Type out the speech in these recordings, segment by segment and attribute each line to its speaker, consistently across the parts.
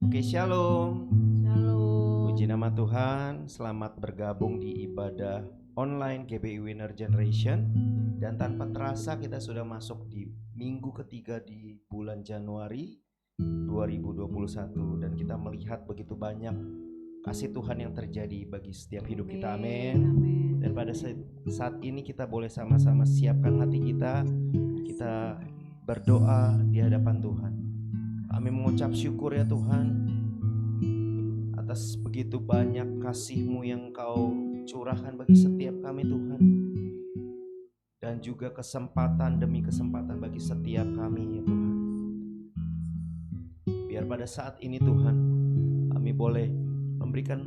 Speaker 1: Oke, shalom.
Speaker 2: Shalom.
Speaker 1: Puji nama Tuhan, selamat bergabung di ibadah online GBI Winner Generation. Dan tanpa terasa kita sudah masuk di minggu ketiga di bulan Januari 2021. Dan kita melihat begitu banyak kasih Tuhan yang terjadi bagi setiap hidup kita, amin. Dan pada saat ini kita boleh sama-sama siapkan hati kita berdoa di hadapan Tuhan. Kami mengucap syukur ya Tuhan atas begitu banyak kasih-Mu yang Kau curahkan bagi setiap kami Tuhan. Dan juga kesempatan demi kesempatan bagi setiap kami ya Tuhan. Biar pada saat ini Tuhan kami boleh memberikan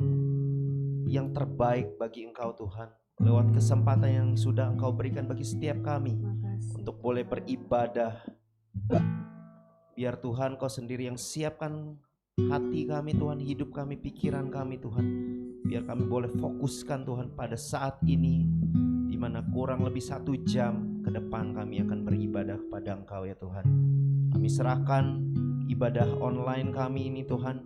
Speaker 1: yang terbaik bagi Engkau Tuhan. Lewat kesempatan yang sudah Engkau berikan bagi setiap kami untuk boleh beribadah. Biar Tuhan Kau sendiri yang siapkan hati kami Tuhan, hidup kami, pikiran kami Tuhan. Biar kami boleh fokuskan Tuhan pada saat ini, di mana kurang lebih 1 jam ke depan kami akan beribadah kepada Engkau ya Tuhan. Kami serahkan ibadah online kami ini Tuhan,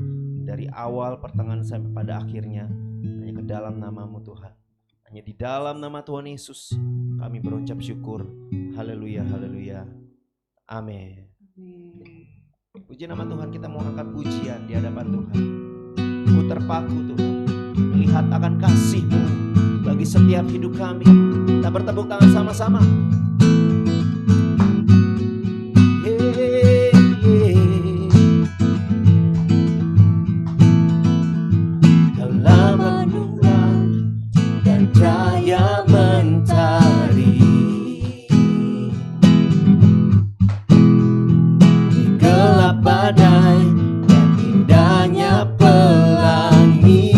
Speaker 1: dari awal, pertengahan sampai pada akhirnya, hanya ke dalam nama-Mu Tuhan. Hanya di dalam nama Tuhan Yesus kami berucap syukur. Haleluya, haleluya. Amin. Puji nama Tuhan, kita mau angkat pujian di hadapan Tuhan. Ku terpaku Tuhan, melihat akan kasih-Mu bagi setiap hidup kami. Kita bertepuk tangan sama-sama. Dalam rembulan dan cahaya mentari, badai dan indahnya pelangi,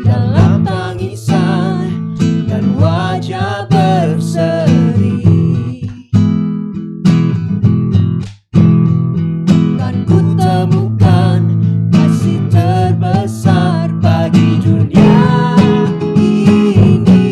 Speaker 1: dalam tangisan dan wajah berseri, kan ku temukan kasih terbesar bagi dunia ini.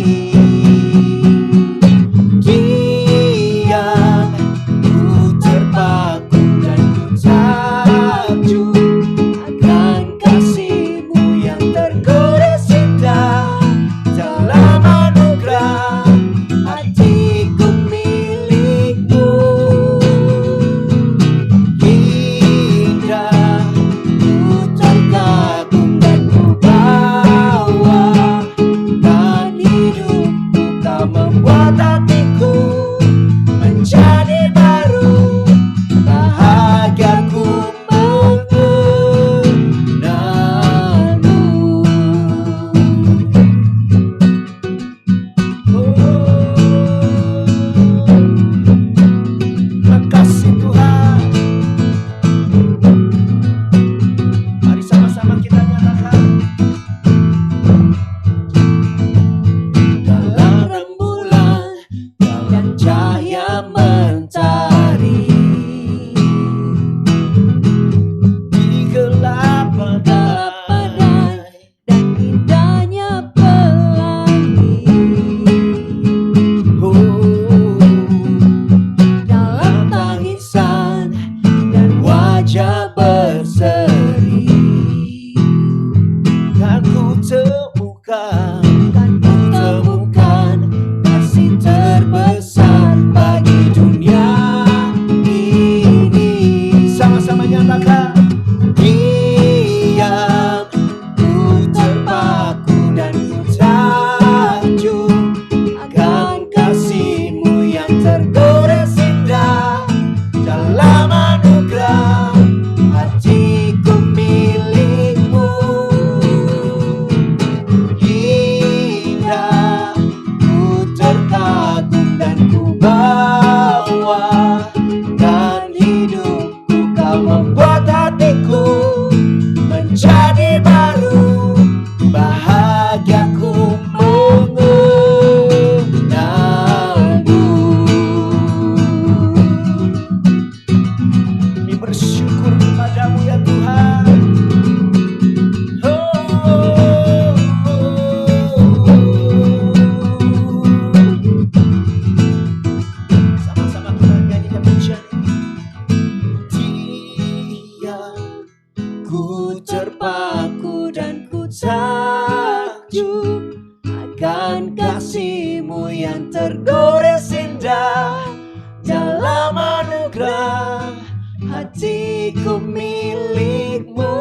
Speaker 1: hatiku milikmu.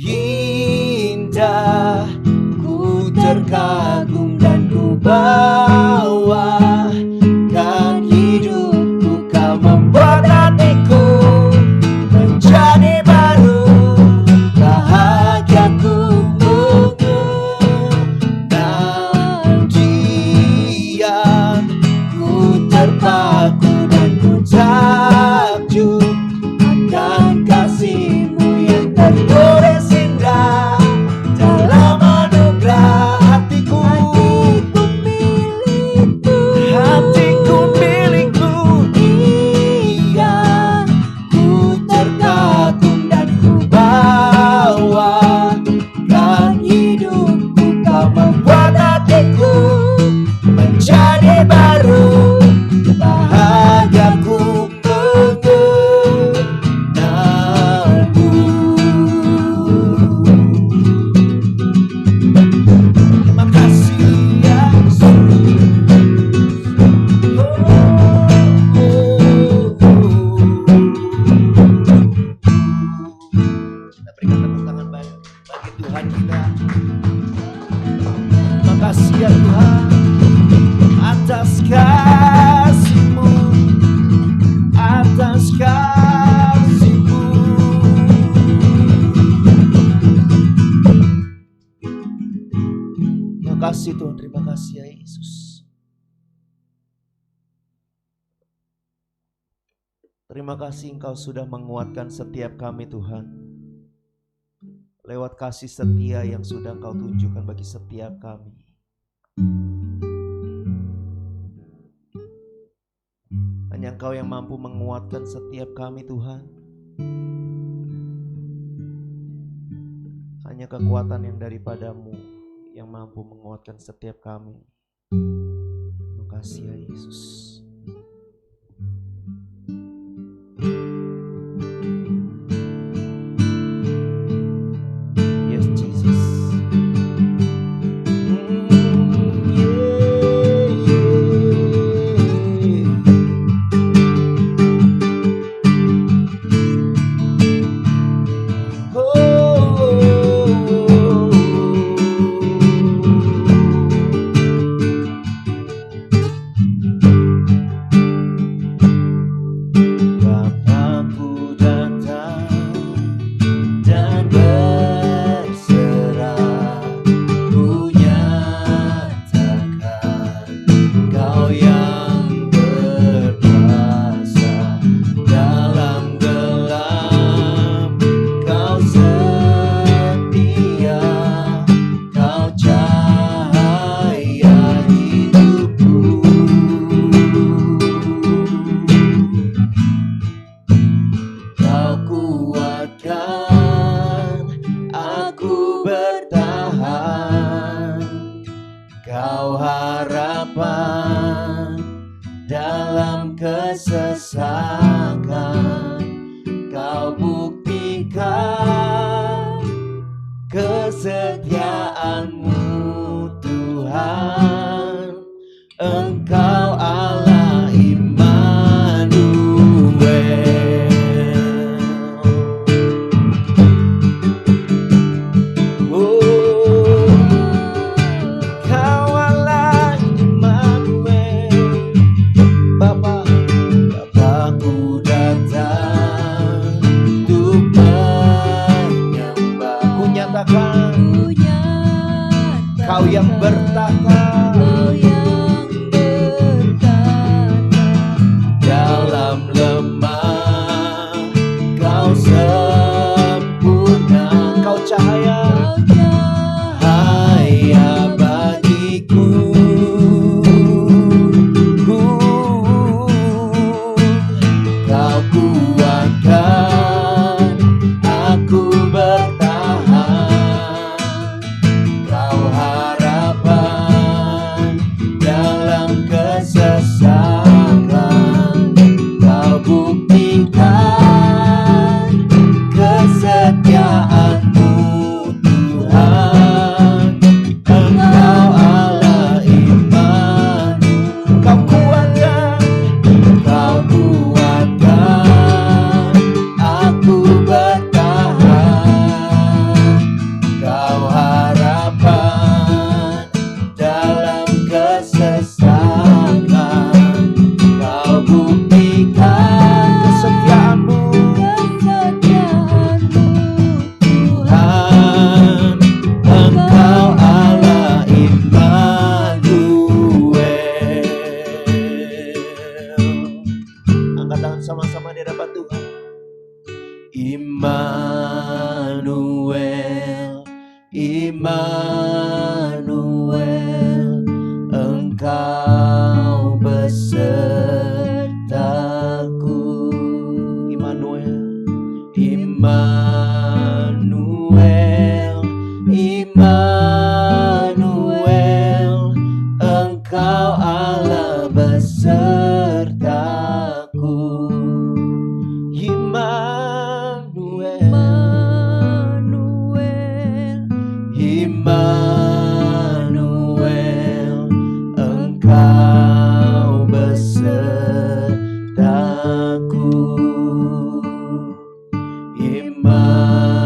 Speaker 1: Indah, ku terkagum dan ku bawakan hidupku. Kau membuat hatiku menjadi baru. Bahagiaku menantian, ku terpaku dan ku takjub akan kasih-Mu yang tertulis indah dalam anugerah hatiku. Hatiku milikmu. Iya, ku terkagum dan ku bawakan hidupku. Kau membuat hatiku menjadi baru. Bahagiaku mengenalmu. Makasih Yesus. Kita berikan tepuk tangan bagi Tuhan kita. Makasih ya Tuhan atas kasih-Mu, atas kasih-Mu. Makasih Tuhan, terima kasih ya Yesus. Terima kasih Engkau sudah menguatkan setiap kami Tuhan, lewat kasih setia yang sudah Engkau tunjukkan bagi setiap kami. Hanya Engkau yang mampu menguatkan setiap kami Tuhan. Hanya kekuatan yang daripada-Mu yang mampu menguatkan setiap kami. Terima kasih ya Yesus. Yes Jesus. Allah besertaku. Immanuel, Immanuel, Engkau besertaku. Immanuel,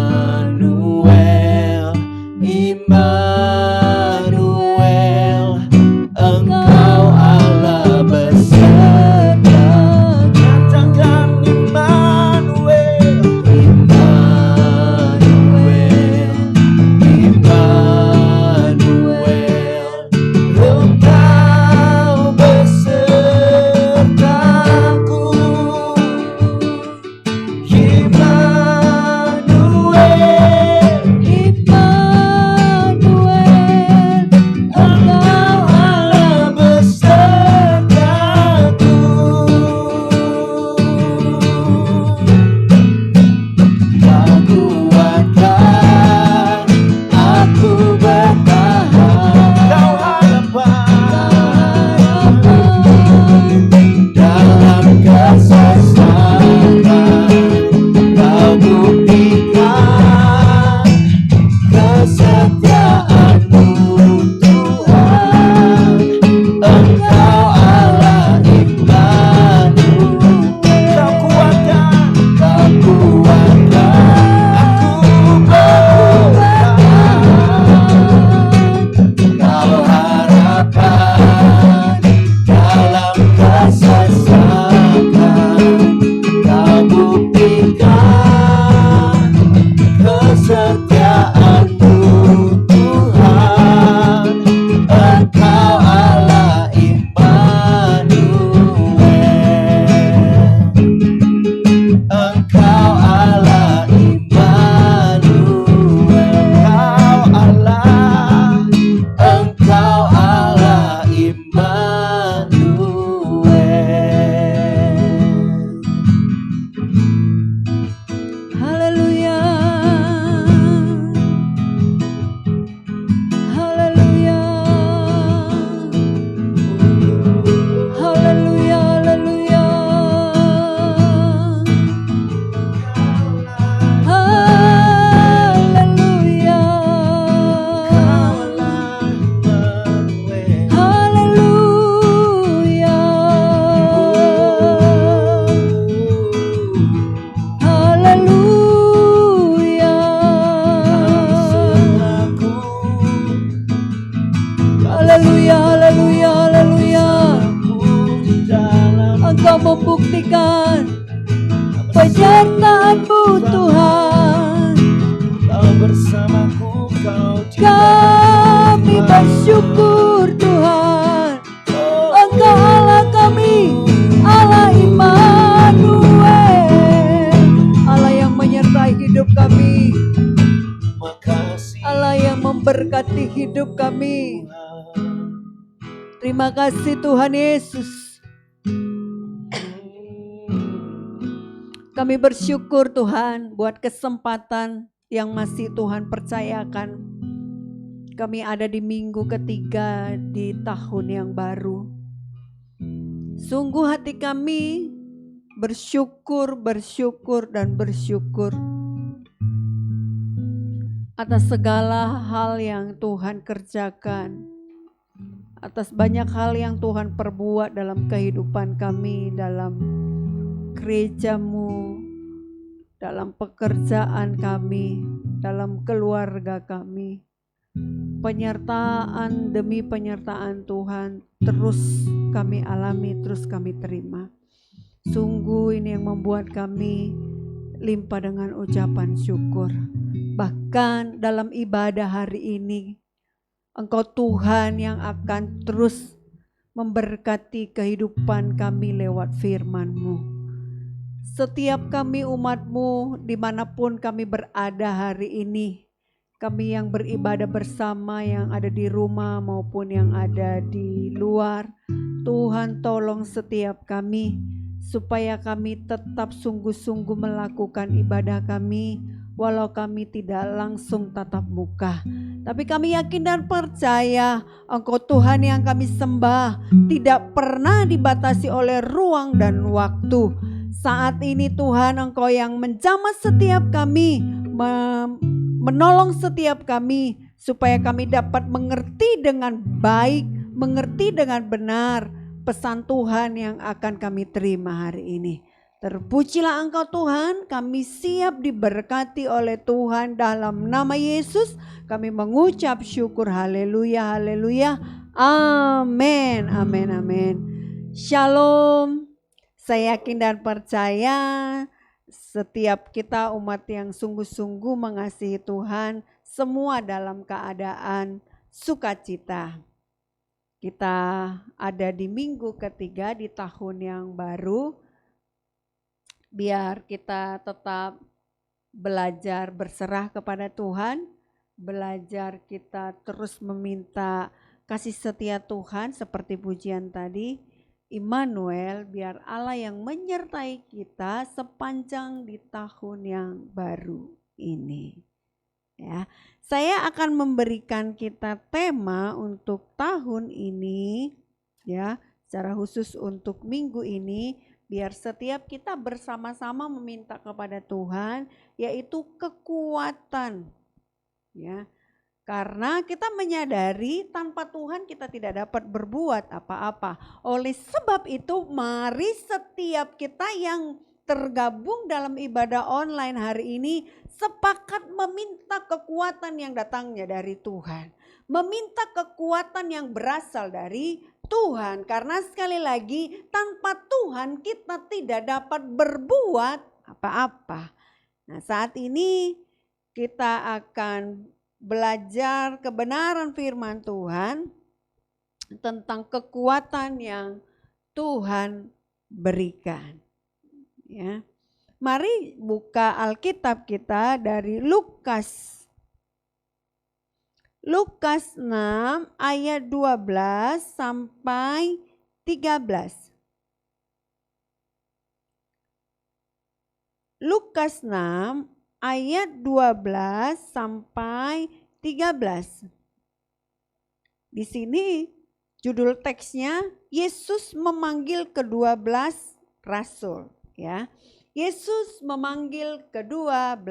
Speaker 1: Immanuel, Engkau Allah besertaku. Katakan Immanuel, Immanuel, Immanuel, Engkau besertaku.
Speaker 2: membuktikan penyertaan-Mu Tuhan.
Speaker 1: Bersamaku Kau
Speaker 2: kami bersyukur Tuhan. Engkau Allah kami, Allah Immanuel, Allah yang menyertai hidup kami, Allah yang memberkati hidup kami. Terima kasih Tuhan Yesus. Kami bersyukur Tuhan buat kesempatan yang masih Tuhan percayakan. Kami ada di minggu ketiga di tahun yang baru. Sungguh hati kami bersyukur atas segala hal yang Tuhan kerjakan, atas banyak hal yang Tuhan perbuat dalam kehidupan kami, dalam gereja-Mu, dalam pekerjaan kami, dalam keluarga kami. Penyertaan demi penyertaan Tuhan terus kami alami, terus kami terima. Sungguh ini yang membuat kami limpah dengan ucapan syukur. Bahkan dalam ibadah hari ini, Engkau Tuhan yang akan terus memberkati kehidupan kami lewat firman-Mu. Setiap kami umat-Mu dimanapun kami berada hari ini, kami yang beribadah bersama, yang ada di rumah maupun yang ada di luar, Tuhan tolong setiap kami supaya kami tetap sungguh-sungguh melakukan ibadah kami walau kami tidak langsung tatap muka. Tapi kami yakin dan percaya Engkau Tuhan yang kami sembah tidak pernah dibatasi oleh ruang dan waktu. Saat ini Tuhan Engkau yang menjamah setiap kami, menolong setiap kami supaya kami dapat mengerti dengan baik, mengerti dengan benar pesan Tuhan yang akan kami terima hari ini. Terpujilah Engkau Tuhan, kami siap diberkati oleh Tuhan dalam nama Yesus. Kami mengucap syukur, haleluya, haleluya, amin, amin, amin. Shalom, saya yakin dan percaya setiap kita umat yang sungguh-sungguh mengasihi Tuhan, semua dalam keadaan sukacita. Kita ada di minggu ketiga di tahun yang baru. Biar kita tetap belajar berserah kepada Tuhan, belajar kita terus meminta kasih setia Tuhan seperti pujian tadi, Immanuel, biar Allah yang menyertai kita sepanjang di tahun yang baru ini. Ya, saya akan memberikan kita tema untuk tahun ini, ya, secara khusus untuk minggu ini. Biar setiap kita bersama-sama meminta kepada Tuhan, yaitu kekuatan. Ya, karena kita menyadari tanpa Tuhan kita tidak dapat berbuat apa-apa. Oleh sebab itu mari setiap kita yang tergabung dalam ibadah online hari ini sepakat meminta kekuatan yang datangnya dari Tuhan. Meminta kekuatan yang berasal dari Tuhan, karena sekali lagi tanpa Tuhan kita tidak dapat berbuat apa-apa. Nah, saat ini kita akan belajar kebenaran firman Tuhan tentang kekuatan yang Tuhan berikan. Ya. Mari buka Alkitab kita dari Lukas 6 ayat 12 sampai 13. Lukas 6 ayat 12 sampai 13. Di sini judul teksnya Yesus memanggil ke-12 rasul, ya. Yesus memanggil ke-12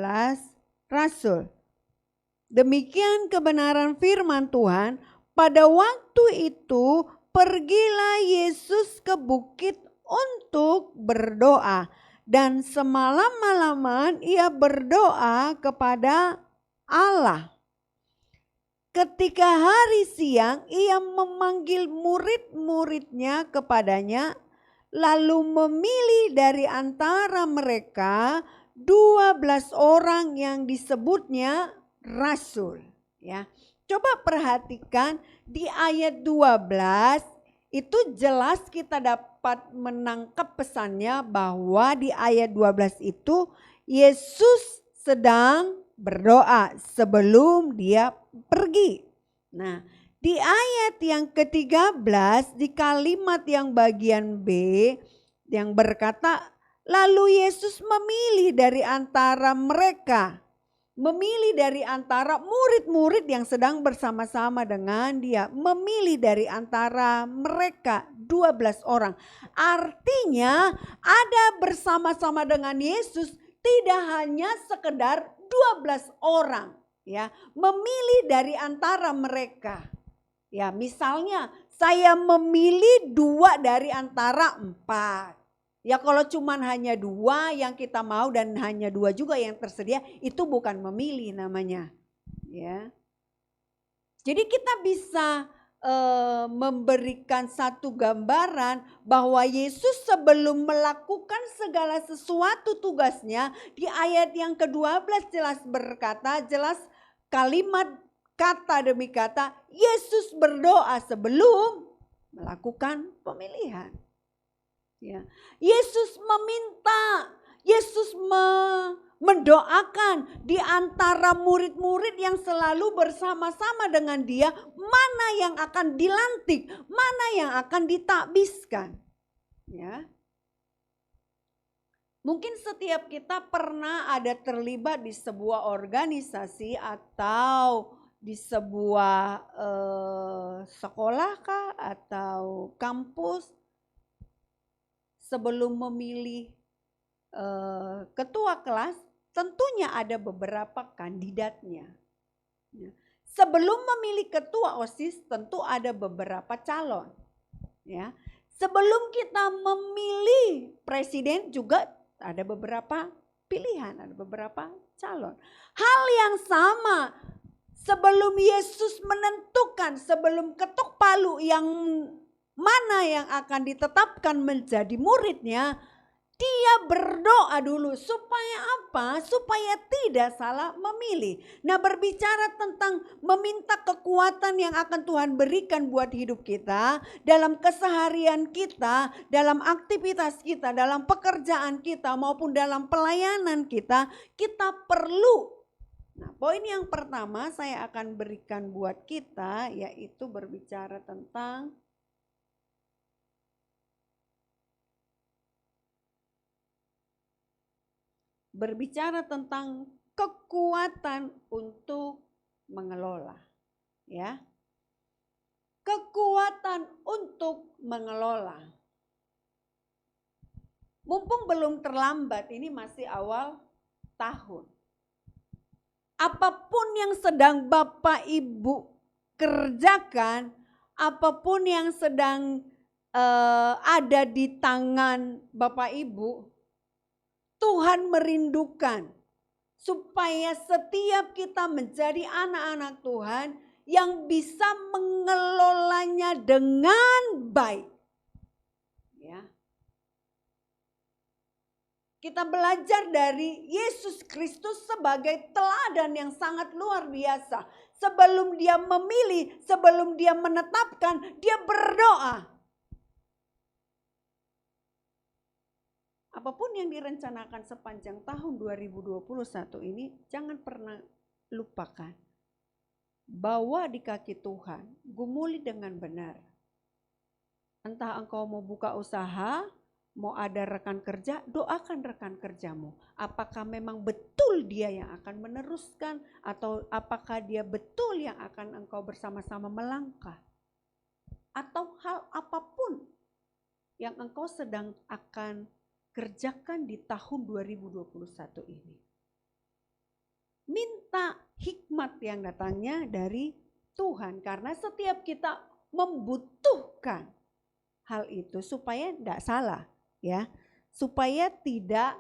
Speaker 2: rasul. Demikian kebenaran firman Tuhan. Pada waktu itu pergilah Yesus ke bukit untuk berdoa. Dan semalam-malaman ia berdoa kepada Allah. Ketika hari siang ia memanggil murid-muridnya kepadanya. Lalu memilih dari antara mereka 12 orang yang disebutnya rasul, ya. Coba perhatikan di ayat 12 itu jelas kita dapat menangkap pesannya bahwa di ayat 12 itu Yesus sedang berdoa sebelum dia pergi. Nah, di ayat yang ke-13 di kalimat yang bagian B yang berkata, lalu Yesus memilih dari antara mereka. Memilih dari antara murid-murid yang sedang bersama-sama dengan dia. Memilih dari antara mereka 12 orang. Artinya ada bersama-sama dengan Yesus tidak hanya sekedar 12 orang. Ya, memilih dari antara mereka. Ya, misalnya saya memilih 2 dari antara 4. Ya kalau cuman hanya 2 yang kita mau dan hanya 2 juga yang tersedia, itu bukan memilih namanya. Ya. Jadi kita bisa memberikan satu gambaran bahwa Yesus sebelum melakukan segala sesuatu tugasnya, di ayat yang ke-12 jelas berkata, jelas kalimat kata demi kata, Yesus berdoa sebelum melakukan pemilihan. Ya. Yesus meminta, Yesus mendoakan di antara murid-murid yang selalu bersama-sama dengan dia, mana yang akan dilantik, mana yang akan ditakbiskan. Ya. Mungkin setiap kita pernah ada terlibat di sebuah organisasi atau di sebuah sekolah kah atau kampus. Sebelum memilih ketua kelas, tentunya ada beberapa kandidatnya. Sebelum memilih ketua OSIS, tentu ada beberapa calon. Ya, sebelum kita memilih presiden juga ada beberapa pilihan, ada beberapa calon. Hal yang sama, sebelum Yesus menentukan, sebelum ketuk palu yang mana yang akan ditetapkan menjadi muridnya, dia berdoa dulu supaya apa? Supaya tidak salah memilih. Nah, berbicara tentang meminta kekuatan yang akan Tuhan berikan buat hidup kita, dalam keseharian kita, dalam aktivitas kita, dalam pekerjaan kita maupun dalam pelayanan kita, kita perlu. Nah, poin yang pertama saya akan berikan buat kita yaitu berbicara tentang kekuatan untuk mengelola, ya. Kekuatan untuk mengelola. Mumpung belum terlambat, ini masih awal tahun. Apapun yang sedang Bapak Ibu kerjakan, apapun yang sedang ada di tangan Bapak Ibu, Tuhan merindukan supaya setiap kita menjadi anak-anak Tuhan yang bisa mengelolanya dengan baik. Ya. Kita belajar dari Yesus Kristus sebagai teladan yang sangat luar biasa. Sebelum dia memilih, sebelum dia menetapkan, dia berdoa. Apapun yang direncanakan sepanjang tahun 2021 ini, jangan pernah lupakan. Bawa di kaki Tuhan, gumuli dengan benar. Entah engkau mau buka usaha, mau ada rekan kerja, doakan rekan kerjamu. Apakah memang betul dia yang akan meneruskan, atau apakah dia betul yang akan engkau bersama-sama melangkah. Atau hal apapun yang engkau sedang akan kerjakan di tahun 2021 ini. Minta hikmat yang datangnya dari Tuhan, karena setiap kita membutuhkan hal itu supaya tidak salah, ya, supaya tidak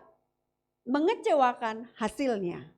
Speaker 2: mengecewakan hasilnya.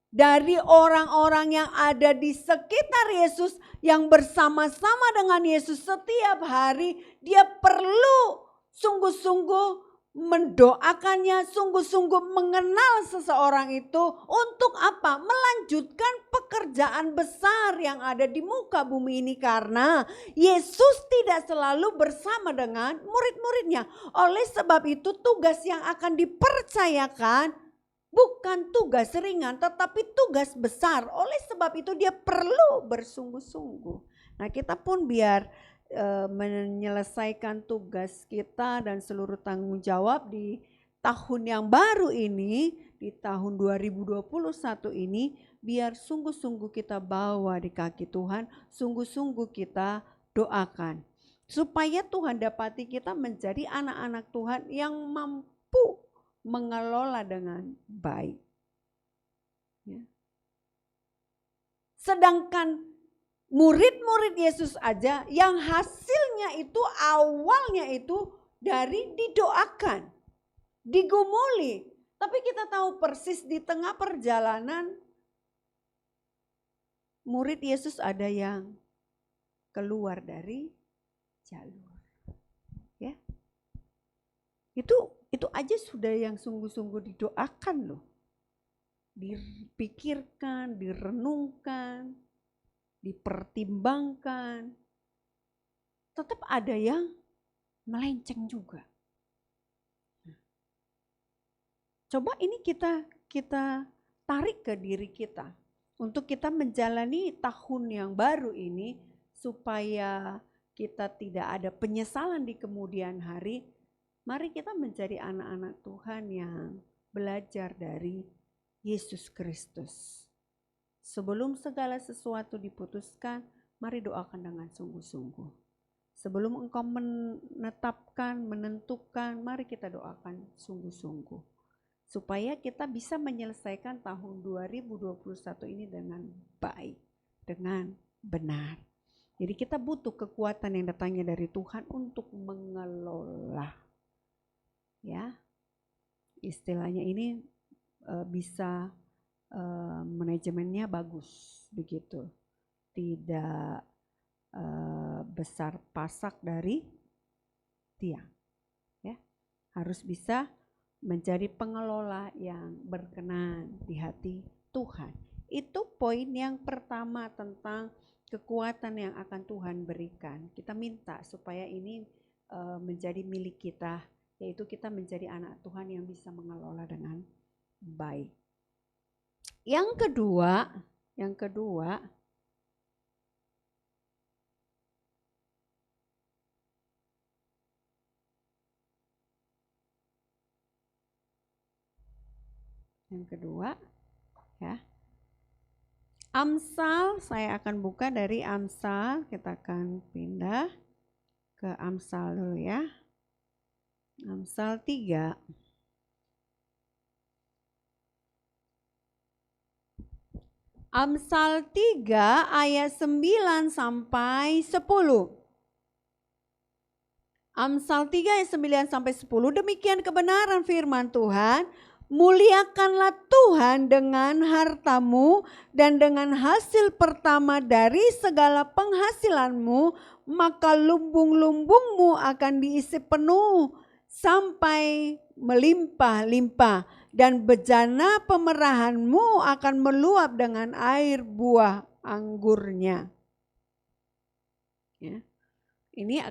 Speaker 2: Dari orang-orang yang ada di sekitar Yesus, yang bersama-sama dengan Yesus setiap hari, dia perlu sungguh-sungguh mendoakannya, sungguh-sungguh mengenal seseorang itu untuk apa? Melanjutkan pekerjaan besar yang ada di muka bumi ini, karena Yesus tidak selalu bersama dengan murid-muridnya. Oleh sebab itu tugas yang akan dipercayakan bukan tugas ringan tetapi tugas besar. Oleh sebab itu dia perlu bersungguh-sungguh. Nah, kita pun biar menyelesaikan tugas kita dan seluruh tanggung jawab di tahun yang baru ini, di tahun 2021 ini, biar sungguh-sungguh kita bawa di kaki Tuhan, sungguh-sungguh kita doakan. Supaya Tuhan dapati kita menjadi anak-anak Tuhan yang mampu mengelola dengan baik. Ya. Sedangkan murid-murid Yesus aja yang hasilnya itu awalnya itu dari didoakan, digumuli. Tapi kita tahu persis di tengah perjalanan murid Yesus ada yang keluar dari jalur. Ya. Itu aja sudah yang sungguh-sungguh didoakan loh. Dipikirkan, direnungkan, dipertimbangkan. Tetap ada yang melenceng juga. Coba ini kita tarik ke diri kita. Untuk kita menjalani tahun yang baru ini supaya kita tidak ada penyesalan di kemudian hari. Mari kita menjadi anak-anak Tuhan yang belajar dari Yesus Kristus. Sebelum segala sesuatu diputuskan, mari doakan dengan sungguh-sungguh. Sebelum engkau menetapkan, menentukan, mari kita doakan sungguh-sungguh. Supaya kita bisa menyelesaikan tahun 2021 ini dengan baik, dengan benar. Jadi kita butuh kekuatan yang datangnya dari Tuhan untuk mengelola. Ya, istilahnya ini bisa manajemennya bagus begitu, tidak besar pasak dari tiang. Ya, harus bisa menjadi pengelola yang berkenan di hati Tuhan. Itu poin yang pertama tentang kekuatan yang akan Tuhan berikan. Kita minta supaya ini menjadi milik kita, yaitu kita menjadi anak Tuhan yang bisa mengelola dengan baik. Yang kedua, ya. Amsal, saya akan buka dari Amsal, kita akan pindah ke Amsal dulu ya. Amsal 3. Amsal 3 ayat 9 sampai 10. Amsal 3 ayat 9 sampai 10, demikian kebenaran firman Tuhan. Muliakanlah Tuhan dengan hartamu dan dengan hasil pertama dari segala penghasilanmu, maka lumbung-lumbungmu akan diisi penuh sampai melimpah-limpah, dan bejana pemerahanmu akan meluap dengan air buah anggurnya. Ya. Ini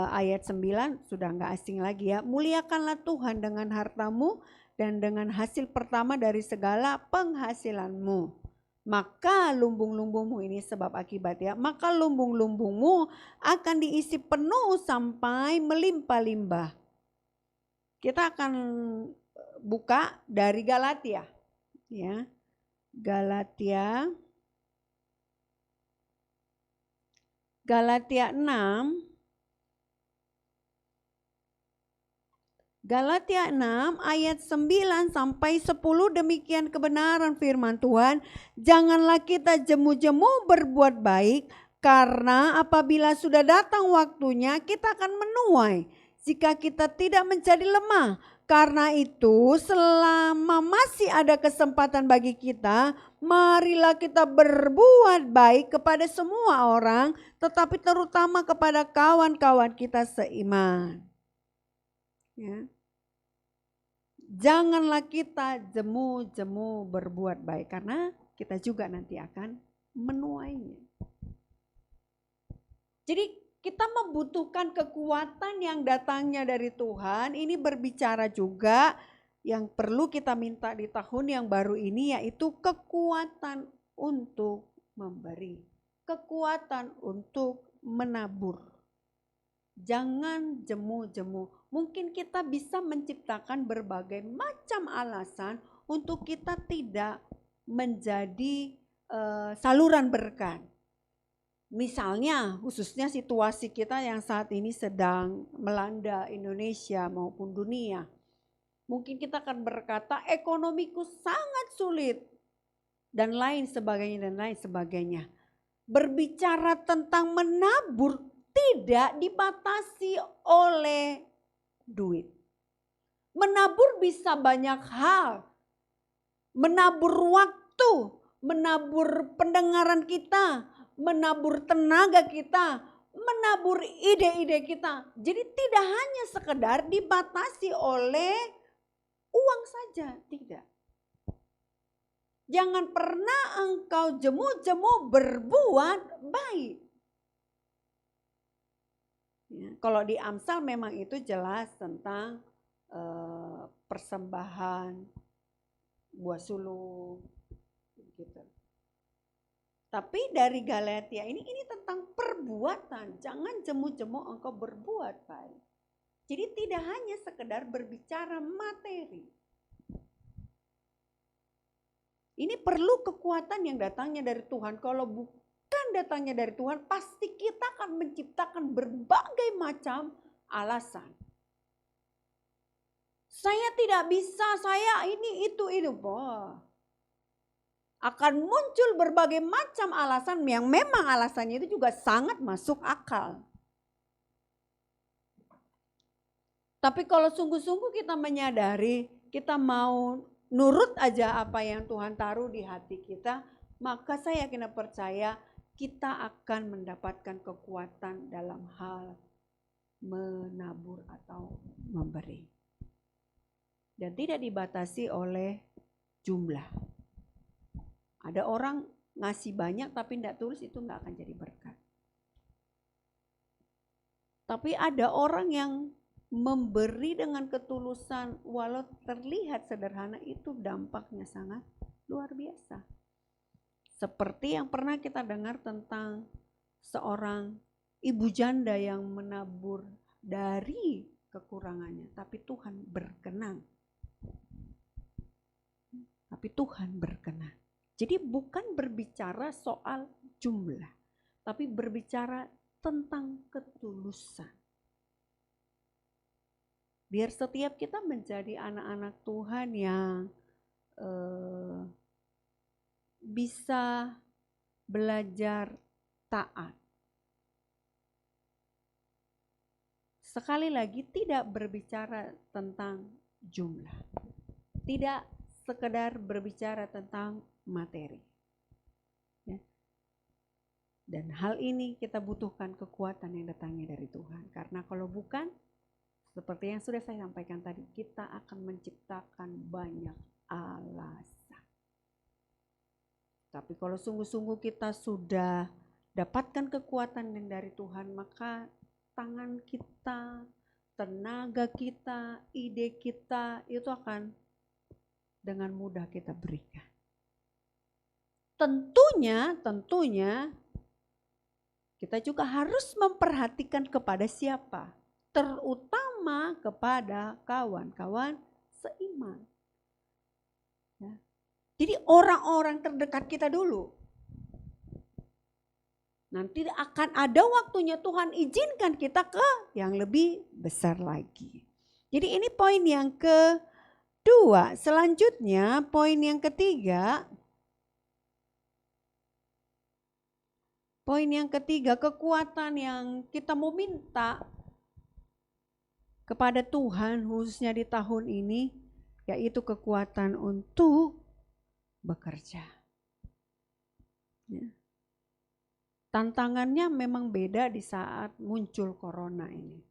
Speaker 2: ayat 9 sudah enggak asing lagi ya. Muliakanlah Tuhan dengan hartamu dan dengan hasil pertama dari segala penghasilanmu. Maka lumbung-lumbungmu, ini sebab akibat ya. Maka lumbung-lumbungmu akan diisi penuh sampai melimpah-limpah. Kita akan buka dari Galatia. Ya. Galatia 6 ayat 9 sampai 10, demikian kebenaran firman Tuhan. Janganlah kita jemu-jemu berbuat baik, karena apabila sudah datang waktunya kita akan menuai jika kita tidak menjadi lemah. Karena itu selama masih ada kesempatan bagi kita, marilah kita berbuat baik kepada semua orang, tetapi terutama kepada kawan-kawan kita seiman. Ya. Janganlah kita jemu-jemu berbuat baik, karena kita juga nanti akan menuainya. Jadi kita membutuhkan kekuatan yang datangnya dari Tuhan. Ini berbicara juga yang perlu kita minta di tahun yang baru ini, yaitu kekuatan untuk memberi, kekuatan untuk menabur. Jangan jemu-jemu. Mungkin kita bisa menciptakan berbagai macam alasan untuk kita tidak menjadi saluran berkat. Misalnya khususnya situasi kita yang saat ini sedang melanda Indonesia maupun dunia. Mungkin kita akan berkata ekonomiku sangat sulit dan lain sebagainya. Berbicara tentang menabur tidak dibatasi oleh duit. Menabur bisa banyak hal. Menabur waktu, menabur pendengaran kita, menabur tenaga kita, menabur ide-ide kita. Jadi tidak hanya sekedar dibatasi oleh uang saja, tidak. Jangan pernah engkau jemu-jemu berbuat baik. Ya, kalau di Amsal memang itu jelas tentang persembahan buah sulung, gitu. Tapi dari Galatia ini tentang perbuatan. Jangan jemu-jemu engkau berbuat baik. Jadi tidak hanya sekedar berbicara materi. Ini perlu kekuatan yang datangnya dari Tuhan. Kalau bukan datangnya dari Tuhan, pasti kita akan menciptakan berbagai macam alasan. Saya tidak bisa, saya ini, itu. Akan muncul berbagai macam alasan yang memang alasannya itu juga sangat masuk akal. Tapi kalau sungguh-sungguh kita menyadari, kita mau nurut aja apa yang Tuhan taruh di hati kita, maka saya yakin dan percaya kita akan mendapatkan kekuatan dalam hal menabur atau memberi. Dan tidak dibatasi oleh jumlah. Ada orang ngasih banyak tapi tidak tulus, itu nggak akan jadi berkat. Tapi ada orang yang memberi dengan ketulusan, walau terlihat sederhana, itu dampaknya sangat luar biasa. Seperti yang pernah kita dengar tentang seorang ibu janda yang menabur dari kekurangannya, tapi Tuhan berkenan. Jadi bukan berbicara soal jumlah, tapi berbicara tentang ketulusan. Biar setiap kita menjadi anak-anak Tuhan yang bisa belajar taat. Sekali lagi, tidak berbicara tentang jumlah. Tidak sekedar berbicara tentang materi. Ya. Dan hal ini kita butuhkan kekuatan yang datangnya dari Tuhan. Karena kalau bukan, seperti yang sudah saya sampaikan tadi, kita akan menciptakan banyak alasan. Tapi kalau sungguh-sungguh kita sudah dapatkan kekuatan yang dari Tuhan, maka tangan kita, tenaga kita, ide kita itu akan dengan mudah kita berikan. Tentunya kita juga harus memperhatikan kepada siapa. Terutama kepada kawan-kawan seiman. Ya. Jadi orang-orang terdekat kita dulu. Nanti akan ada waktunya Tuhan izinkan kita ke yang lebih besar lagi. Jadi ini poin yang kedua. Selanjutnya poin yang ketiga. Poin yang ketiga, kekuatan yang kita mau minta kepada Tuhan khususnya di tahun ini, yaitu kekuatan untuk bekerja. Ya. Tantangannya memang beda di saat muncul corona ini.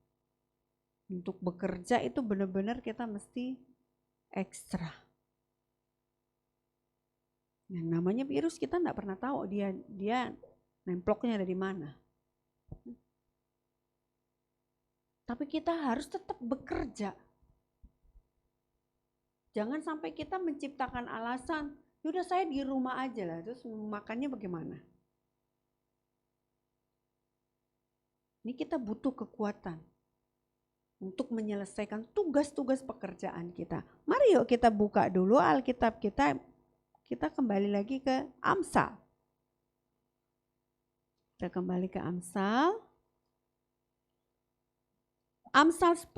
Speaker 2: Untuk bekerja itu benar-benar kita mesti ekstra. Yang namanya virus kita tidak pernah tahu dia nemploknya dari mana. Tapi kita harus tetap bekerja. Jangan sampai kita menciptakan alasan, yaudah saya di rumah aja lah, terus makannya bagaimana? Ini kita butuh kekuatan untuk menyelesaikan tugas-tugas pekerjaan kita. Mari yuk kita buka dulu Alkitab kita kembali lagi ke Amsal. Kita kembali ke Amsal. Amsal 10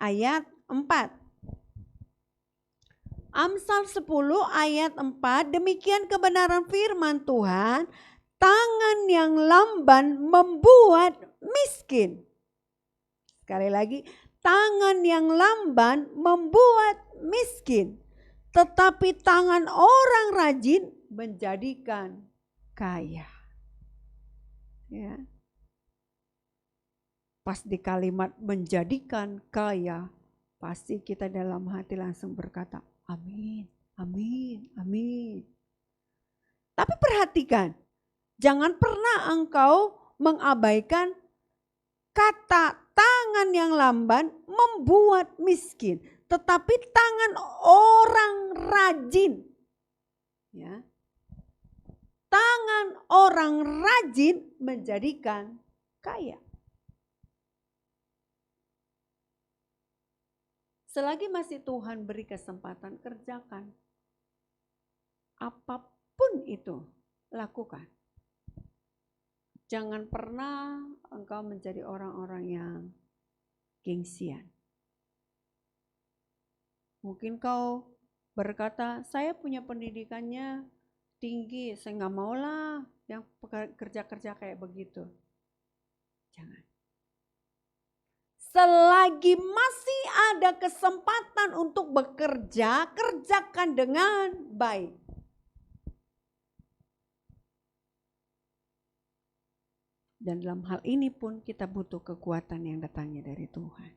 Speaker 2: ayat 4. Amsal 10 ayat 4, demikian kebenaran firman Tuhan, tangan yang lamban membuat miskin. Sekali lagi, tangan yang lamban membuat miskin, tetapi tangan orang rajin menjadikan kaya. Ya. Pas di kalimat menjadikan kaya, pasti kita dalam hati langsung berkata, amin, amin, amin. Tapi perhatikan, jangan pernah engkau mengabaikan kata tangan yang lamban membuat miskin, tetapi tangan orang rajin. Ya. Tangan orang rajin menjadikan kaya. Selagi masih Tuhan beri kesempatan, kerjakan. Apapun itu, lakukan. Jangan pernah engkau menjadi orang-orang yang gengsian. Mungkin kau berkata, saya punya pendidikannya tinggi, saya nggak mau lah yang kerja-kerja kayak begitu. Jangan. Selagi masih ada kesempatan untuk bekerja, kerjakan dengan baik. Dan dalam hal ini pun kita butuh kekuatan yang datangnya dari Tuhan.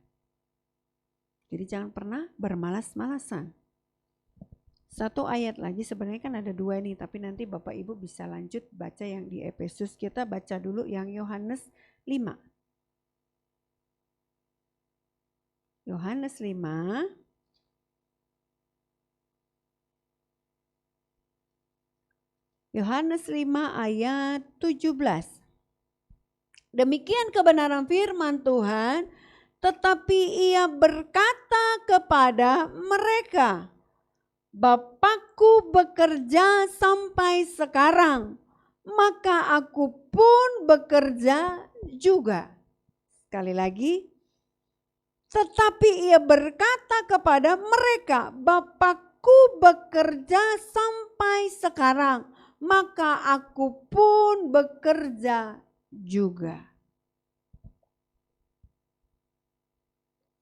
Speaker 2: Jadi jangan pernah bermalas-malasan. Satu ayat lagi, sebenarnya kan ada dua nih, tapi nanti Bapak Ibu bisa lanjut baca yang di Efesus. Kita baca dulu yang Yohanes 5. Yohanes 5. Yohanes 5 ayat 17. Demikian kebenaran firman Tuhan, tetapi ia berkata kepada mereka, Bapakku bekerja sampai sekarang, maka aku pun bekerja juga. Sekali lagi, tetapi ia berkata kepada mereka, Bapakku bekerja sampai sekarang, maka aku pun bekerja juga.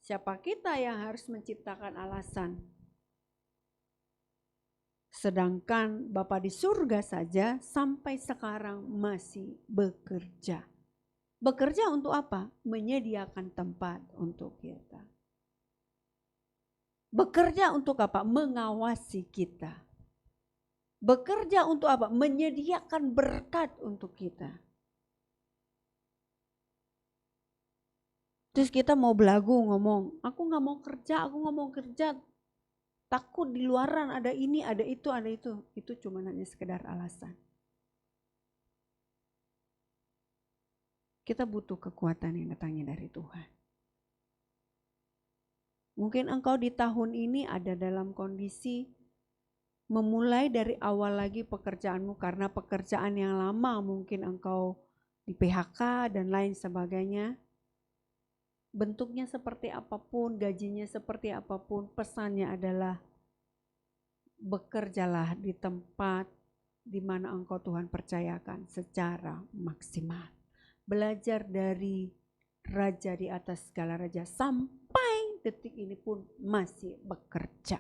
Speaker 2: Siapa kita yang harus menciptakan alasan? Sedangkan Bapa di surga saja sampai sekarang masih bekerja. Bekerja untuk apa? Menyediakan tempat untuk kita. Bekerja untuk apa? Mengawasi kita. Bekerja untuk apa? Menyediakan berkat untuk kita. Terus kita mau belagu ngomong, aku gak mau kerja, aku gak mau kerja. Takut di luaran ada ini, ada itu, ada itu. Itu cuma hanya sekedar alasan. Kita butuh kekuatan yang datangnya dari Tuhan. Mungkin engkau di tahun ini ada dalam kondisi memulai dari awal lagi pekerjaanmu karena pekerjaan yang lama mungkin engkau di PHK dan lain sebagainya. Bentuknya seperti apapun, gajinya seperti apapun, pesannya adalah bekerjalah di tempat di mana engkau Tuhan percayakan secara maksimal. Belajar dari raja di atas segala raja sampai detik ini pun masih bekerja.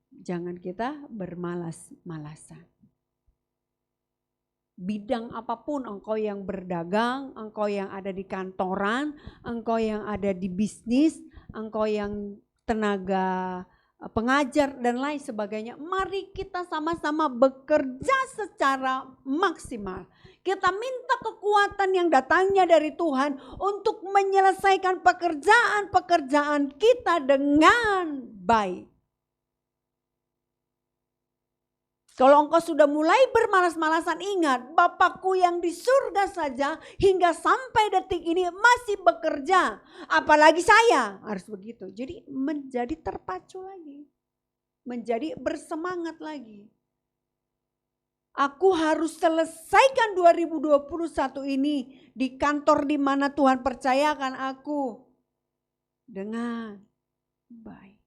Speaker 2: Jangan kita bermalas-malasan. Bidang apapun, engkau yang berdagang, engkau yang ada di kantoran, engkau yang ada di bisnis, engkau yang tenaga pengajar dan lain sebagainya. Mari kita sama-sama bekerja secara maksimal. Kita minta kekuatan yang datangnya dari Tuhan untuk menyelesaikan pekerjaan-pekerjaan kita dengan baik. Kalau engkau sudah mulai bermalas-malasan, ingat, Bapakku yang di surga saja hingga sampai detik ini masih bekerja. Apalagi saya, harus begitu. Jadi menjadi terpacu lagi. Menjadi bersemangat lagi. Aku harus selesaikan 2021 ini di kantor di mana Tuhan percayakan aku dengan baik.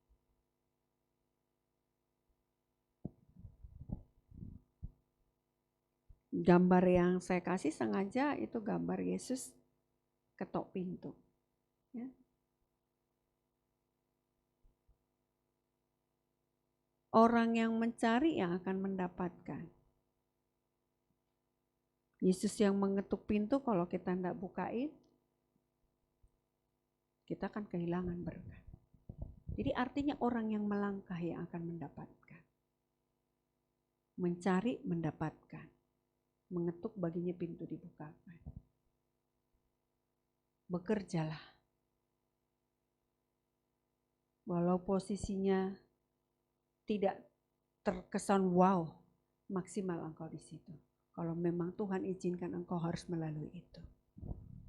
Speaker 2: Gambar yang saya kasih sengaja itu gambar Yesus ketok pintu. Ya. Orang yang mencari yang akan mendapatkan. Yesus yang mengetuk pintu, kalau kita tidak bukain, kita akan kehilangan berkat. Jadi artinya orang yang melangkah yang akan mendapatkan. Mencari mendapatkan. Mengetuk baginya pintu dibukakan. Bekerjalah. Walau posisinya tidak terkesan wow, maksimal engkau di situ. Kalau memang Tuhan izinkan engkau harus melalui itu.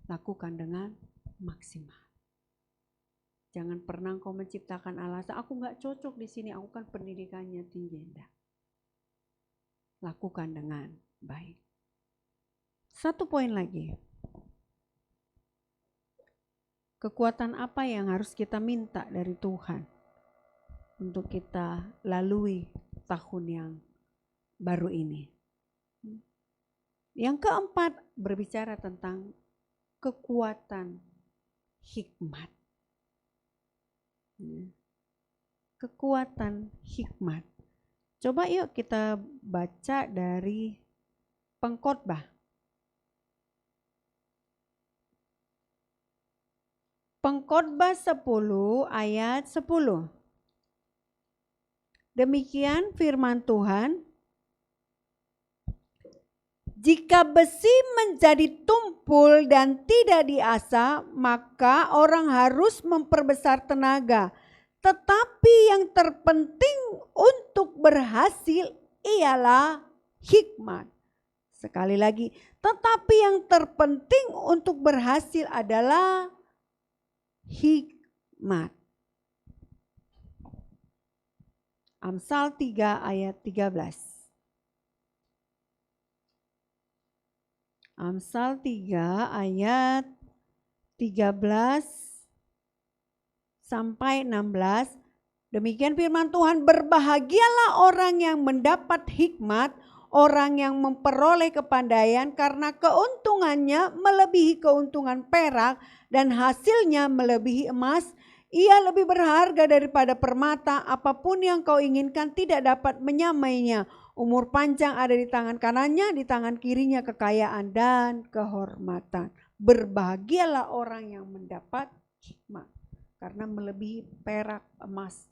Speaker 2: Lakukan dengan maksimal. Jangan pernah engkau menciptakan alasan, aku nggak cocok di sini, aku kan pendidikannya tinggi. Enggak. Lakukan dengan baik. Satu poin lagi. Kekuatan apa yang harus kita minta dari Tuhan untuk kita lalui tahun yang baru ini? Yang keempat, berbicara tentang kekuatan hikmat. Kekuatan hikmat. Coba yuk kita baca dari Pengkhotbah. Pengkhotbah 10 ayat 10. Demikian firman Tuhan. Jika besi menjadi tumpul dan tidak diasah, maka orang harus memperbesar tenaga. Tetapi yang terpenting untuk berhasil ialah hikmat. Sekali lagi, tetapi yang terpenting untuk berhasil adalah hikmat. Amsal 3 ayat 13. Amsal 3 ayat 13 sampai 16. Demikian firman Tuhan, berbahagialah orang yang mendapat hikmat, orang yang memperoleh kepandaian, karena keuntungannya melebihi keuntungan perak dan hasilnya melebihi emas. Ia lebih berharga daripada permata, apapun yang kau inginkan tidak dapat menyamainya. Umur panjang ada di tangan kanannya, di tangan kirinya kekayaan dan kehormatan. Berbahagialah orang yang mendapat hikmat, karena melebihi perak emas.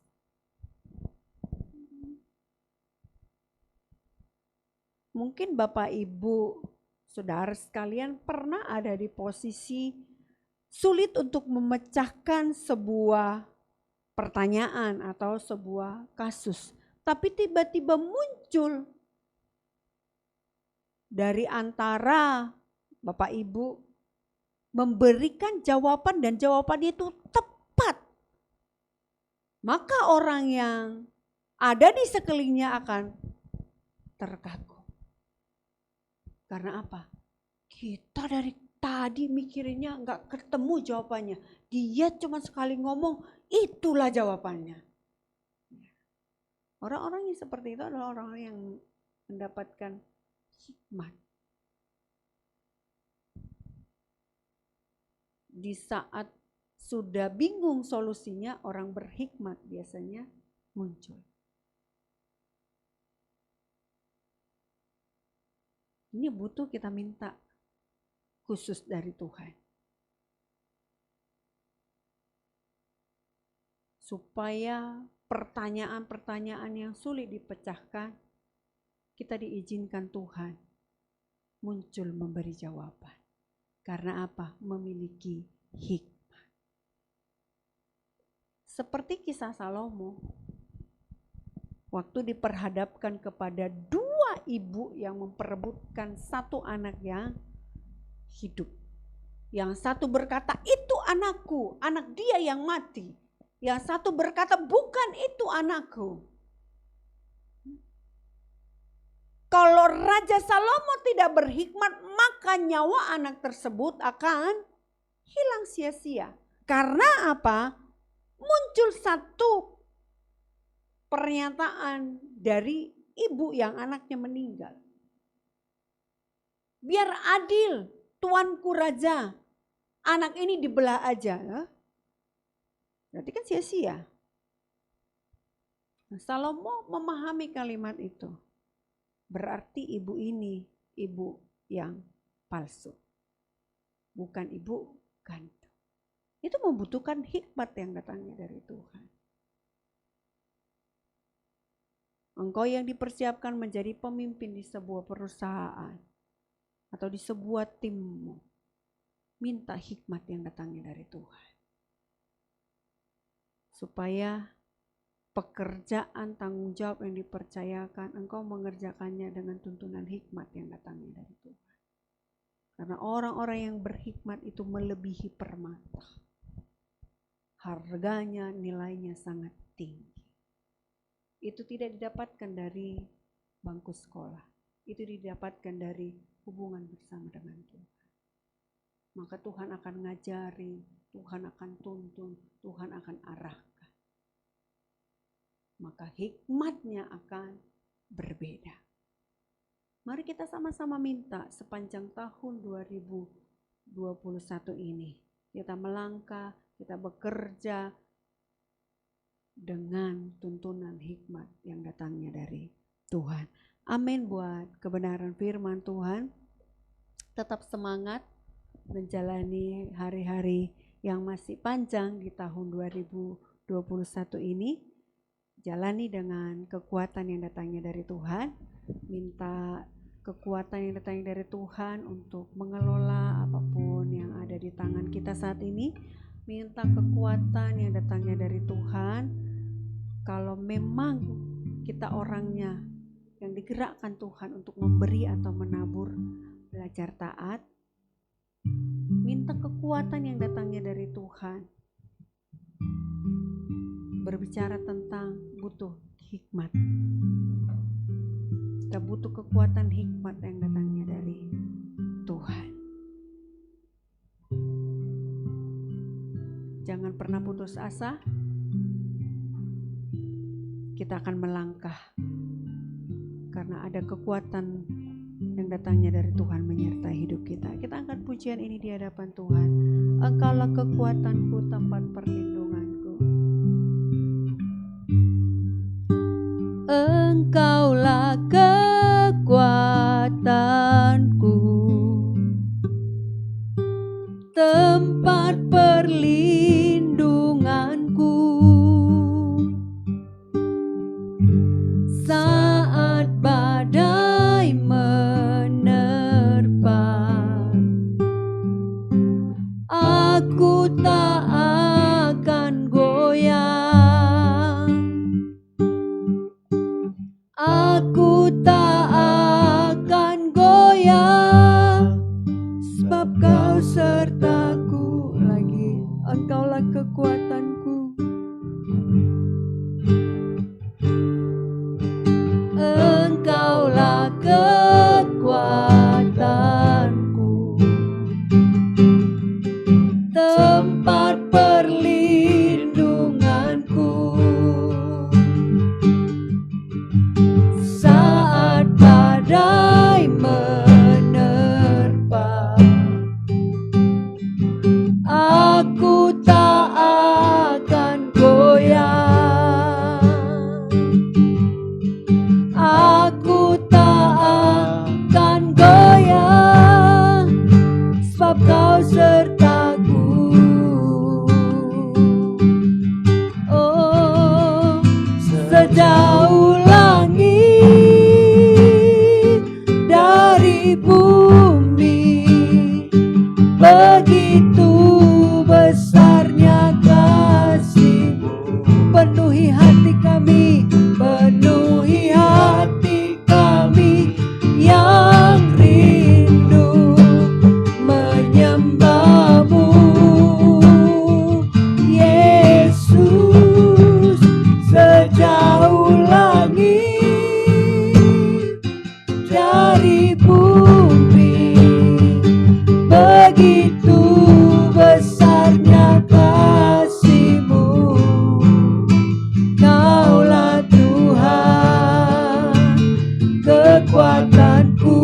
Speaker 2: Mungkin Bapak Ibu, saudara sekalian pernah ada di posisi sulit untuk memecahkan sebuah pertanyaan atau sebuah kasus. Tapi tiba-tiba muncul dari antara Bapak Ibu memberikan jawaban dan jawabannya itu tepat. Maka orang yang ada di sekelilingnya akan terkagum. Karena apa? Kita dari tadi mikirinnya nggak ketemu jawabannya. Dia cuma sekali ngomong, itulah jawabannya. Orang-orang yang seperti itu adalah orang yang mendapatkan hikmat. Di saat sudah bingung solusinya, orang berhikmat biasanya muncul. Ini butuh kita minta khusus dari Tuhan. Supaya pertanyaan-pertanyaan yang sulit dipecahkan, kita diizinkan Tuhan muncul memberi jawaban. Karena apa? Memiliki hikmat. Seperti kisah Salomo, waktu diperhadapkan kepada dua ibu yang memperebutkan satu anak yang hidup. Yang satu berkata, itu anakku, anak dia yang mati. Yang satu berkata, bukan itu anakku. Kalau Raja Salomo tidak berhikmat, maka nyawa anak tersebut akan hilang sia-sia. Karena apa? Muncul satu pernyataan dari ibu yang anaknya meninggal. Biar adil, tuanku raja, anak ini dibelah aja. Ya? Berarti kan sia-sia. Nah, Salomo memahami kalimat itu. Berarti ibu ini ibu yang palsu. Bukan ibu gantung. Itu membutuhkan hikmat yang datangnya dari Tuhan. Engkau yang dipersiapkan menjadi pemimpin di sebuah perusahaan atau di sebuah timmu, minta hikmat yang datangnya dari Tuhan. Supaya pekerjaan tanggung jawab yang dipercayakan, engkau mengerjakannya dengan tuntunan hikmat yang datangnya dari Tuhan. Karena orang-orang yang berhikmat itu melebihi permata. harganya, nilainya sangat tinggi. Itu tidak didapatkan dari bangku sekolah. Itu didapatkan dari hubungan bersama dengan Tuhan. Maka Tuhan akan ngajari, Tuhan akan tuntun, Tuhan akan arahkan. Maka hikmatnya akan berbeda. Mari kita sama-sama minta sepanjang tahun 2021 ini. Kita melangkah, kita bekerja dengan tuntunan hikmat yang datangnya dari Tuhan. Amin buat kebenaran firman Tuhan. Tetap semangat menjalani hari-hari yang masih panjang di tahun 2021 ini. Jalani dengan kekuatan yang datangnya dari Tuhan. Minta kekuatan yang datangnya dari Tuhan untuk mengelola apapun yang ada di tangan kita saat ini. Minta kekuatan yang datangnya dari Tuhan. Kalau memang kita orangnya yang digerakkan Tuhan untuk memberi atau menabur, belajar taat. Minta kekuatan yang datangnya dari Tuhan. Berbicara tentang butuh hikmat. Kita butuh kekuatan hikmat yang datangnya dari Tuhan. Jangan pernah putus asa. Kita akan melangkah. Karena ada kekuatan yang datangnya dari Tuhan menyertai hidup kita. Kita angkat pujian ini di hadapan Tuhan. Engkaulah kekuatanku, tempat perlindunganku. Engkaulah kekuatanku, tempat perlindunganku. Saat badai menerpa, aku tak akan goyang. Aku tak akan goyang, sebab Kau sertaku. Lagi, Engkaulah kekuatanku. Engkaulah kekuatanku, tempat perlindunganku. Saat badai menerpa, aku tak akan goyang. Aku tak akan goyang, sebab Kau sertaku. Oh, sejauh langit dari bumi, begitu besarnya kasih-Mu. Penuhi hati kami, penuhi hati kami yang rindu menyembah-Mu, Yesus. Sejauh langit dari bumi, begitu besarnya kasih-Mu. Kaulah Tuhan, kekuatanku,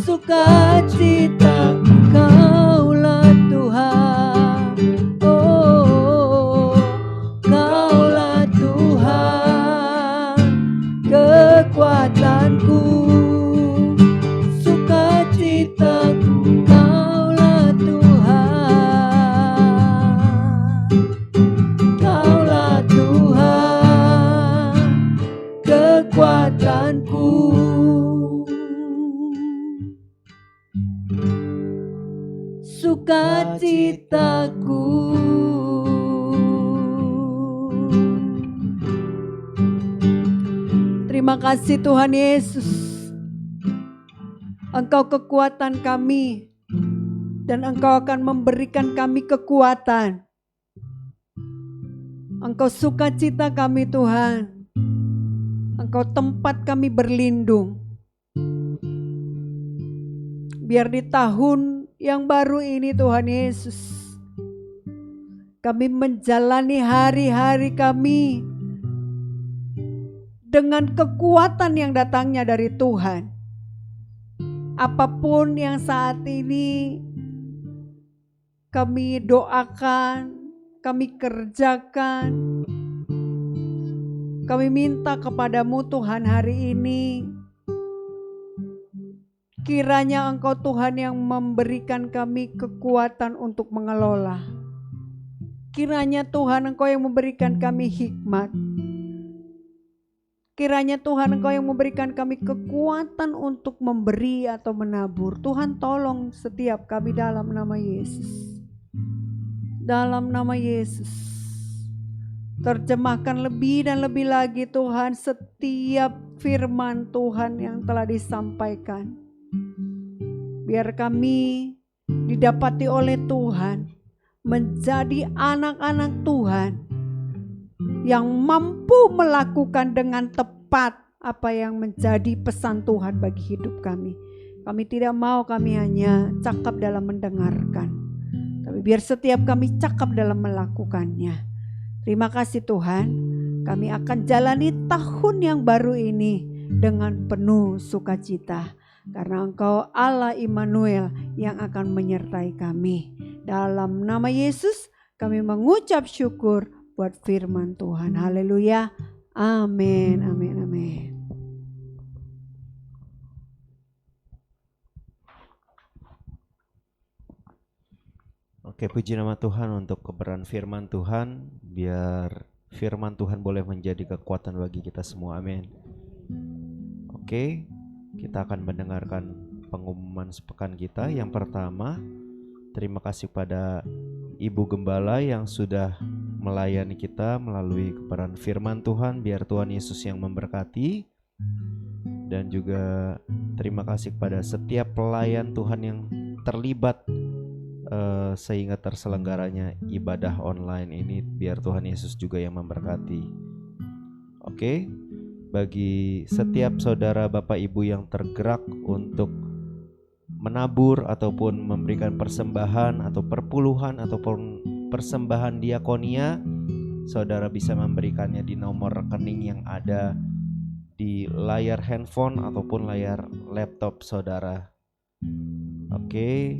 Speaker 2: sukacitaku. Kaulah Tuhan, oh, Kaulah Tuhan, kekuatanku, sukacitaku. Kaulah Tuhan, Kaulah Tuhan, kekuatanku. Sukacitaku. Terima kasih Tuhan Yesus. Engkau kekuatan kami, dan Engkau akan memberikan kami kekuatan Engkau sukacita kami Tuhan. Engkau tempat kami berlindung. Biar di tahun yang baru ini Tuhan Yesus, kami menjalani hari-hari kami dengan kekuatan yang datangnya dari Tuhan. Apapun yang saat ini kami doakan, kami kerjakan, kami minta kepadamu Tuhan hari ini, kiranya Engkau Tuhan yang memberikan kami kekuatan untuk mengelola. Kiranya Tuhan Engkau yang memberikan kami hikmat. Kiranya Tuhan Engkau yang memberikan kami kekuatan untuk memberi atau menabur. Tuhan tolong setiap kami dalam nama Yesus. Dalam nama Yesus. Terjemahkan lebih dan lebih lagi Tuhan setiap firman Tuhan yang telah disampaikan. Biar kami didapati oleh Tuhan menjadi anak-anak Tuhan yang mampu melakukan dengan tepat apa yang menjadi pesan Tuhan bagi hidup kami. Kami tidak mau kami hanya cakap dalam mendengarkan, tapi biar setiap kami cakap dalam melakukannya. Terima kasih Tuhan, kami akan jalani tahun yang baru ini dengan penuh sukacita. Karena Engkau Allah Immanuel yang akan menyertai kami. Dalam nama Yesus kami mengucap syukur buat firman Tuhan. Haleluya. Amin, amin, amin.
Speaker 1: Oke, puji nama Tuhan untuk kebenaran firman Tuhan. Biar firman Tuhan boleh menjadi kekuatan bagi kita semua. Amin. Oke, kita akan mendengarkan pengumuman sepekan kita. Yang pertama, terima kasih pada Ibu Gembala yang sudah melayani kita melalui kebenaran firman Tuhan. Biar Tuhan Yesus yang memberkati. Dan juga terima kasih kepada setiap pelayan Tuhan yang terlibat sehingga terselenggaranya ibadah online ini. Biar Tuhan Yesus juga yang memberkati. Oke, bagi setiap saudara Bapak Ibu yang tergerak untuk menabur ataupun memberikan persembahan atau perpuluhan ataupun persembahan diakonia, saudara bisa memberikannya di nomor rekening yang ada di layar handphone ataupun layar laptop saudara. Oke.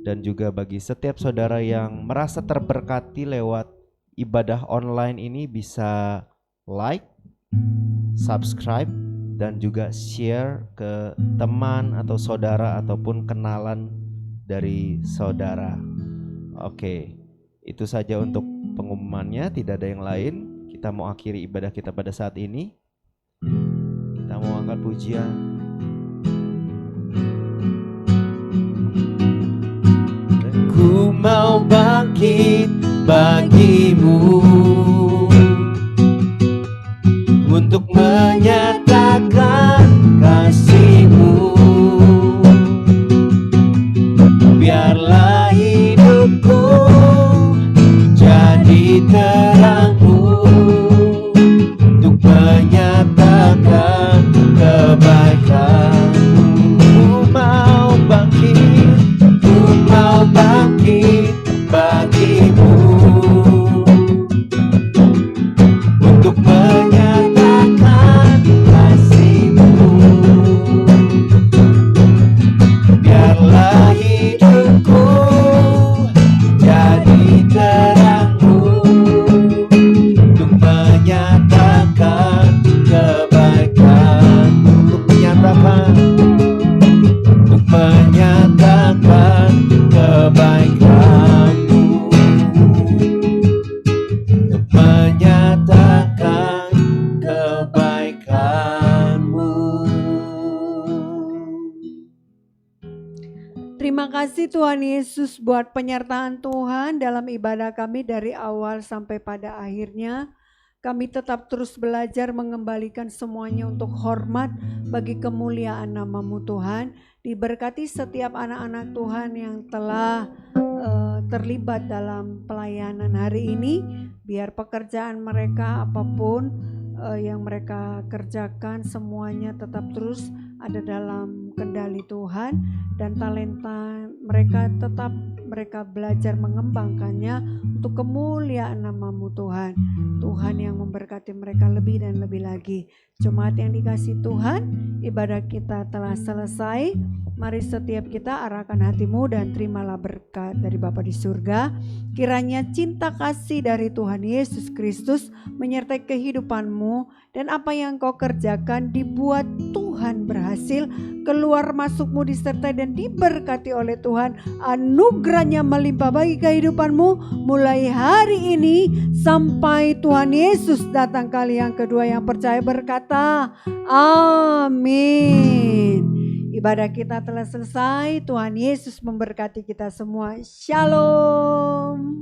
Speaker 1: Dan juga bagi setiap saudara yang merasa terberkati lewat ibadah online ini, bisa like, subscribe, dan juga share ke teman atau saudara ataupun kenalan dari saudara. Oke, itu saja untuk pengumumannya, tidak ada yang lain. Kita mau akhiri ibadah kita pada saat ini. Kita mau angkat pujian. Ku mau bangkit bagimu untuk menyatakan kasih-Mu. Biarlah hidupku jadi terang-Mu untuk menyatakan kebaikan-Mu. Ku mau bangkit bagimu untuk menyatakan kasih-Mu. Biarlah hidupku jadi terang-Mu untuk menyatakan kebaikan-Mu. Untuk menyatakan kebaikan-Mu, menyatakan kebaikan-Mu.
Speaker 2: Terima kasih Tuhan Yesus buat penyertaan Tuhan dalam ibadah kami dari awal sampai pada akhirnya. Kami tetap terus belajar mengembalikan semuanya untuk hormat bagi kemuliaan nama-Mu Tuhan. Diberkati setiap anak-anak Tuhan yang telah terlibat dalam pelayanan hari ini. Biar pekerjaan mereka apapun yang mereka kerjakan semuanya tetap terus ada dalam kendali Tuhan, dan talenta mereka tetap mereka belajar mengembangkannya untuk kemuliaan nama-Mu Tuhan. Tuhan yang memberkati mereka lebih dan lebih lagi. Jemaat yang dikasih Tuhan, ibadah kita telah selesai. Mari setiap kita arahkan hatimu dan terimalah berkat dari Bapa di surga. Kiranya cinta kasih dari Tuhan Yesus Kristus menyertai kehidupanmu, dan apa yang kau kerjakan dibuat Tuhan berhasil, keluar masukmu disertai dan diberkati oleh Tuhan. Anugerahnya melimpah bagi kehidupanmu mulai hari ini sampai Tuhan Yesus datang kali yang kedua. Yang percaya berkata amin. Ibadah kita telah selesai. Tuhan Yesus memberkati kita semua. Shalom.